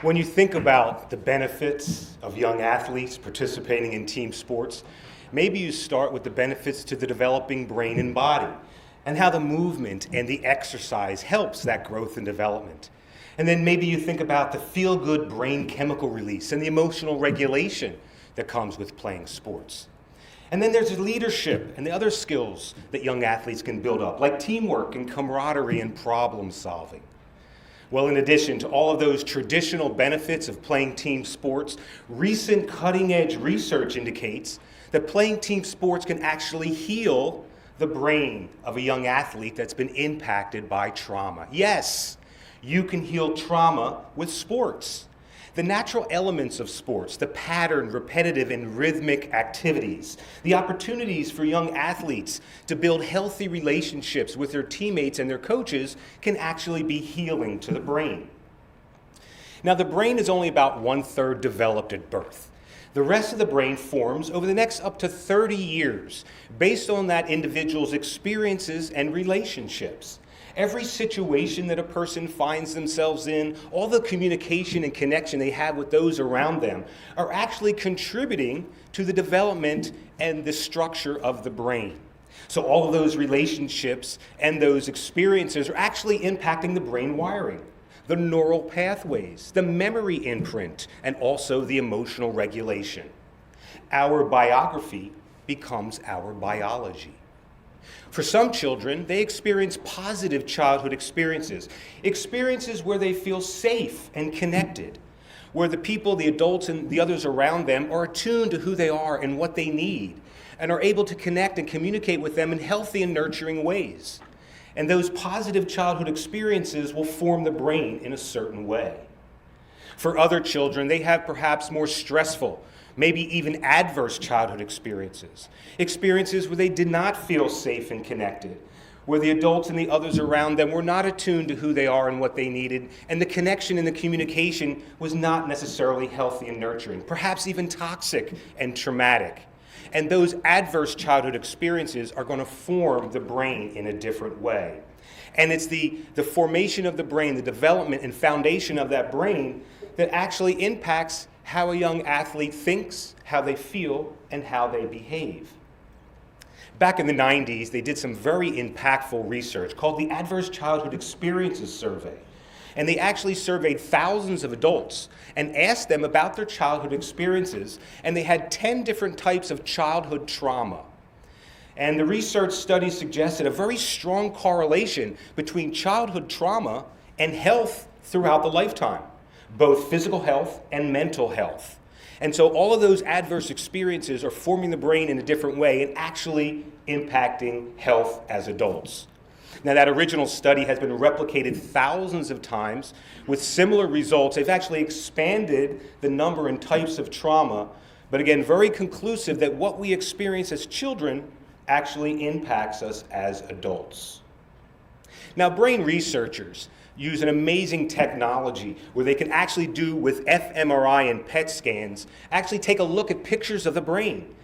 When you think about the benefits of young athletes participating in team sports, maybe you start with the benefits to the developing brain and body, and how the movement and the exercise helps that growth and development. And then maybe you think about the feel-good brain chemical release and the emotional regulation that comes with playing sports. And then there's leadership and the other skills that young athletes can build up, like teamwork and camaraderie and problem solving. Well, in addition to all of those traditional benefits of playing team sports, recent cutting-edge research indicates that playing team sports can actually heal the brain of a young athlete that's been impacted by trauma. Yes, you can heal trauma with sports. The natural elements of sports, the pattern, repetitive, and rhythmic activities, the opportunities for young athletes to build healthy relationships with their teammates and their coaches can actually be healing to the brain. Now, the brain is only about 1/3 developed at birth. The rest of the brain forms over the next up to 30 years based on that individual's experiences and relationships. Every situation that a person finds themselves in, all the communication and connection they have with those around them are actually contributing to the development and the structure of the brain. So all of those relationships and those experiences are actually impacting the brain wiring, the neural pathways, the memory imprint, and also the emotional regulation. Our biography becomes our biology. For some children, they experience positive childhood experiences where they feel safe and connected, where the people, the adults, and the others around them are attuned to who they are and what they need, and are able to connect and communicate with them in healthy and nurturing ways. And those positive childhood experiences will form the brain in a certain way. For other children, they have perhaps more stressful, maybe even adverse childhood experiences where they did not feel safe and connected, where the adults and the others around them were not attuned to who they are and what they needed, and the connection and the communication was not necessarily healthy and nurturing, perhaps even toxic and traumatic. And those adverse childhood experiences are going to form the brain in a different way. And it's the formation of the brain, the development and foundation of that brain that actually impacts how a young athlete thinks, how they feel, and how they behave. Back in the 90s, they did some very impactful research called the Adverse Childhood Experiences Survey. And they actually surveyed thousands of adults and asked them about their childhood experiences, and they had 10 different types of childhood trauma. And the research study suggested a very strong correlation between childhood trauma and health throughout the lifetime, both physical health and mental health. And so all of those adverse experiences are forming the brain in a different way and actually impacting health as adults. Now, that original study has been replicated thousands of times with similar results. They've actually expanded the number and types of trauma, but again, very conclusive that what we experience as children actually impacts us as adults. Now, brain researchers use an amazing technology where they can actually do with fMRI and PET scans, actually take a look at pictures of the brain.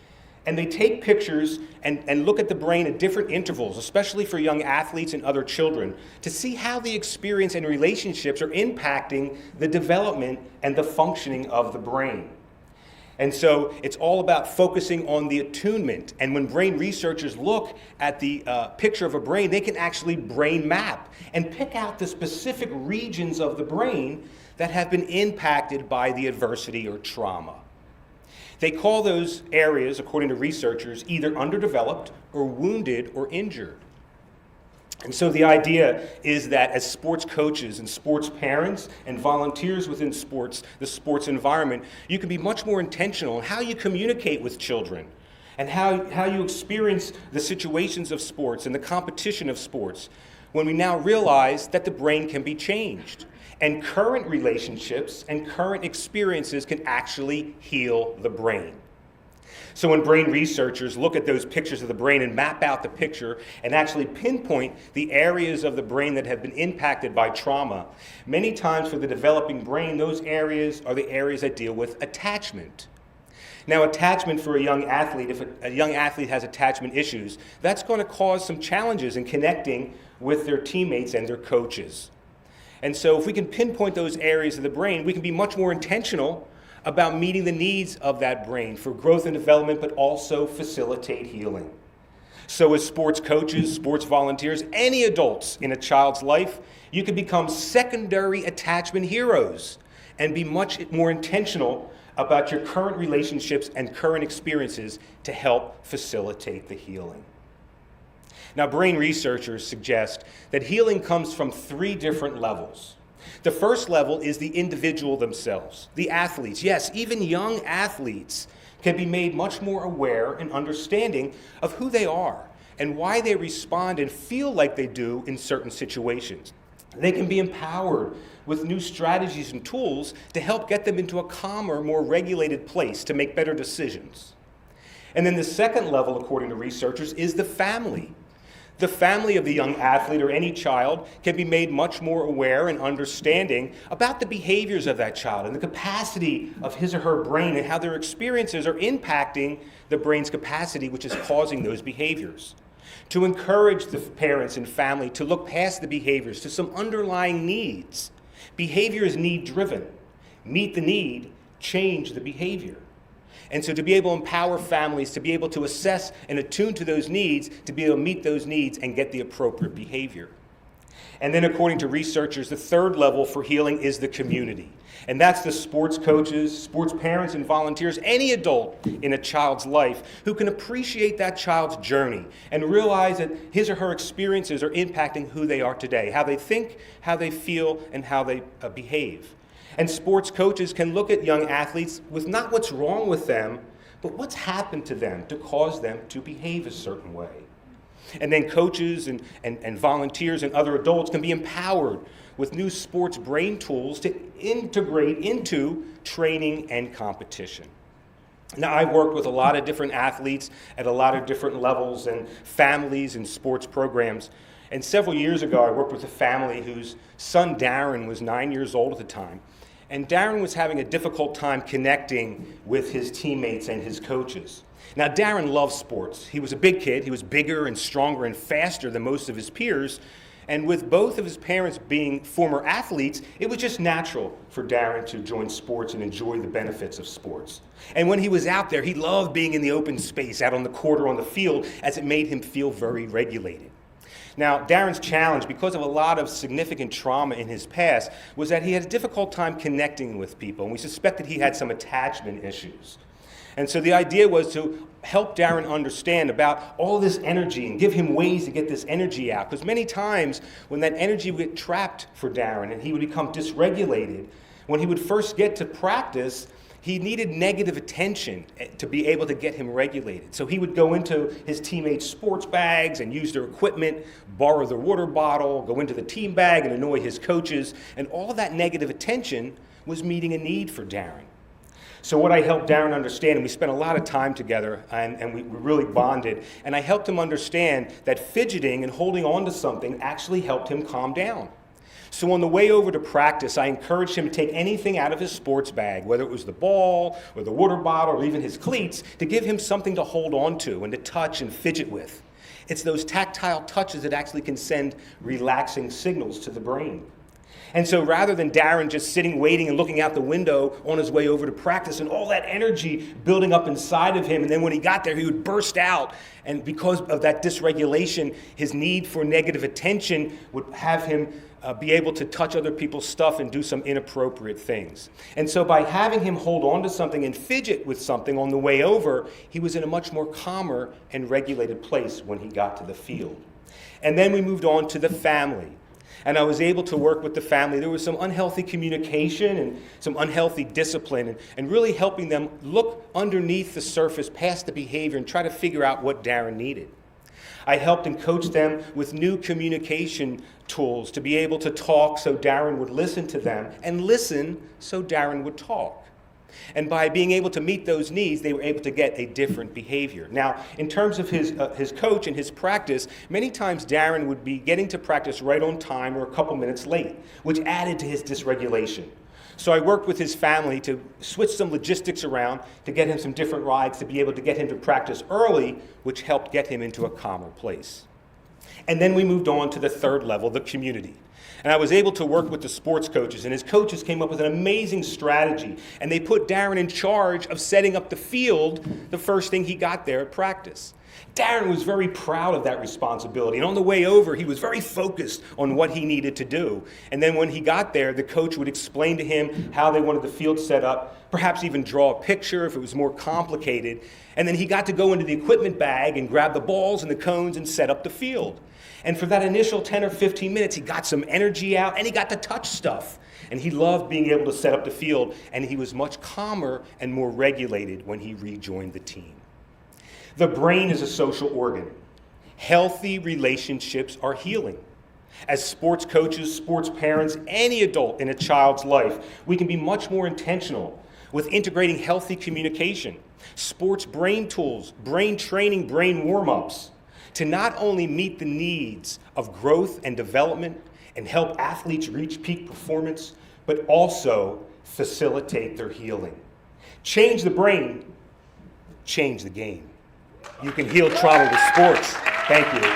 And they take pictures and look at the brain at different intervals, especially for young athletes and other children, to see how the experience and relationships are impacting the development and the functioning of the brain. And so it's all about focusing on the attunement. And when brain researchers look at the picture of a brain, they can actually brain map and pick out the specific regions of the brain that have been impacted by the adversity or trauma. They call those areas, according to researchers, either underdeveloped or wounded or injured. And so the idea is that as sports coaches and sports parents and volunteers within sports, the sports environment, you can be much more intentional in how you communicate with children and how you experience the situations of sports and the competition of sports when we now realize that the brain can be changed. And current relationships and current experiences can actually heal the brain. So when brain researchers look at those pictures of the brain and map out the picture and actually pinpoint the areas of the brain that have been impacted by trauma, many times for the developing brain, those areas are the areas that deal with attachment. Now, attachment for a young athlete, if a young athlete has attachment issues, that's going to cause some challenges in connecting with their teammates and their coaches. And so if we can pinpoint those areas of the brain, we can be much more intentional about meeting the needs of that brain for growth and development, but also facilitate healing. So as sports coaches, sports volunteers, any adults in a child's life, you can become secondary attachment heroes and be much more intentional about your current relationships and current experiences to help facilitate the healing. Now, brain researchers suggest that healing comes from 3 different levels. The first level is the individual themselves, the athletes. Yes, even young athletes can be made much more aware and understanding of who they are and why they respond and feel like they do in certain situations. They can be empowered with new strategies and tools to help get them into a calmer, more regulated place to make better decisions. And then the second level, according to researchers, is the family. The family of the young athlete or any child can be made much more aware and understanding about the behaviors of that child and the capacity of his or her brain and how their experiences are impacting the brain's capacity, which is causing those behaviors. To encourage the parents and family to look past the behaviors to some underlying needs. Behavior is need-driven. Meet the need, change the behavior. And so to be able to empower families to be able to assess and attune to those needs, to be able to meet those needs and get the appropriate behavior. And then according to researchers, the third level for healing is the community. And that's the sports coaches, sports parents and volunteers, any adult in a child's life who can appreciate that child's journey and realize that his or her experiences are impacting who they are today, how they think, how they feel, and how they behave. And sports coaches can look at young athletes with not what's wrong with them, but what's happened to them to cause them to behave a certain way. And then coaches and volunteers and other adults can be empowered with new sports brain tools to integrate into training and competition. Now, I've worked with a lot of different athletes at a lot of different levels and families and sports programs. And several years ago, I worked with a family whose son Darren was 9 years old at the time. And Darren was having a difficult time connecting with his teammates and his coaches. Now, Darren loves sports. He was a big kid. He was bigger and stronger and faster than most of his peers. And with both of his parents being former athletes, it was just natural for Darren to join sports and enjoy the benefits of sports. And when he was out there, he loved being in the open space, out on the court or on the field, as it made him feel very regulated. Now, Darren's challenge, because of a lot of significant trauma in his past, was that he had a difficult time connecting with people, and we suspected he had some attachment issues. And so the idea was to help Darren understand about all this energy and give him ways to get this energy out. Because many times when that energy would get trapped for Darren and he would become dysregulated, when he would first get to practice, he needed negative attention to be able to get him regulated. So he would go into his teammates' sports bags and use their equipment, borrow their water bottle, go into the team bag and annoy his coaches. And all of that negative attention was meeting a need for Darren. So what I helped Darren understand, and we spent a lot of time together, and we really bonded, and I helped him understand that fidgeting and holding on to something actually helped him calm down. So on the way over to practice, I encouraged him to take anything out of his sports bag, whether it was the ball or the water bottle or even his cleats, to give him something to hold on to and to touch and fidget with. It's those tactile touches that actually can send relaxing signals to the brain. And so rather than Darren just sitting, waiting, and looking out the window on his way over to practice and all that energy building up inside of him, and then when he got there, he would burst out. And because of that dysregulation, his need for negative attention would have him be able to touch other people's stuff and do some inappropriate things. And so by having him hold on to something and fidget with something on the way over, he was in a much more calmer and regulated place when he got to the field. And then we moved on to the family. And I was able to work with the family. There was some unhealthy communication and some unhealthy discipline and really helping them look underneath the surface, past the behavior, and try to figure out what Darren needed. I helped and coached them with new communication tools to be able to talk so Darren would listen to them and listen so Darren would talk. And by being able to meet those needs, they were able to get a different behavior. Now, in terms of his coach and his practice, many times Darren would be getting to practice right on time or a couple minutes late, which added to his dysregulation. So I worked with his family to switch some logistics around to get him some different rides to be able to get him to practice early, which helped get him into a calmer place. And then we moved on to the third level, the community. And I was able to work with the sports coaches, and his coaches came up with an amazing strategy. And they put Darren in charge of setting up the field the first thing he got there at practice. Darren was very proud of that responsibility. And on the way over, he was very focused on what he needed to do. And then when he got there, the coach would explain to him how they wanted the field set up, perhaps even draw a picture if it was more complicated. And then he got to go into the equipment bag and grab the balls and the cones and set up the field. And for that initial 10 or 15 minutes, he got some energy out and he got to touch stuff. And he loved being able to set up the field, and he was much calmer and more regulated when he rejoined the team. The brain is a social organ. Healthy relationships are healing. As sports coaches, sports parents, any adult in a child's life, we can be much more intentional with integrating healthy communication, sports brain tools, brain training, brain warm-ups, to not only meet the needs of growth and development and help athletes reach peak performance, but also facilitate their healing. Change the brain, change the game. You can heal trauma with sports. Thank you.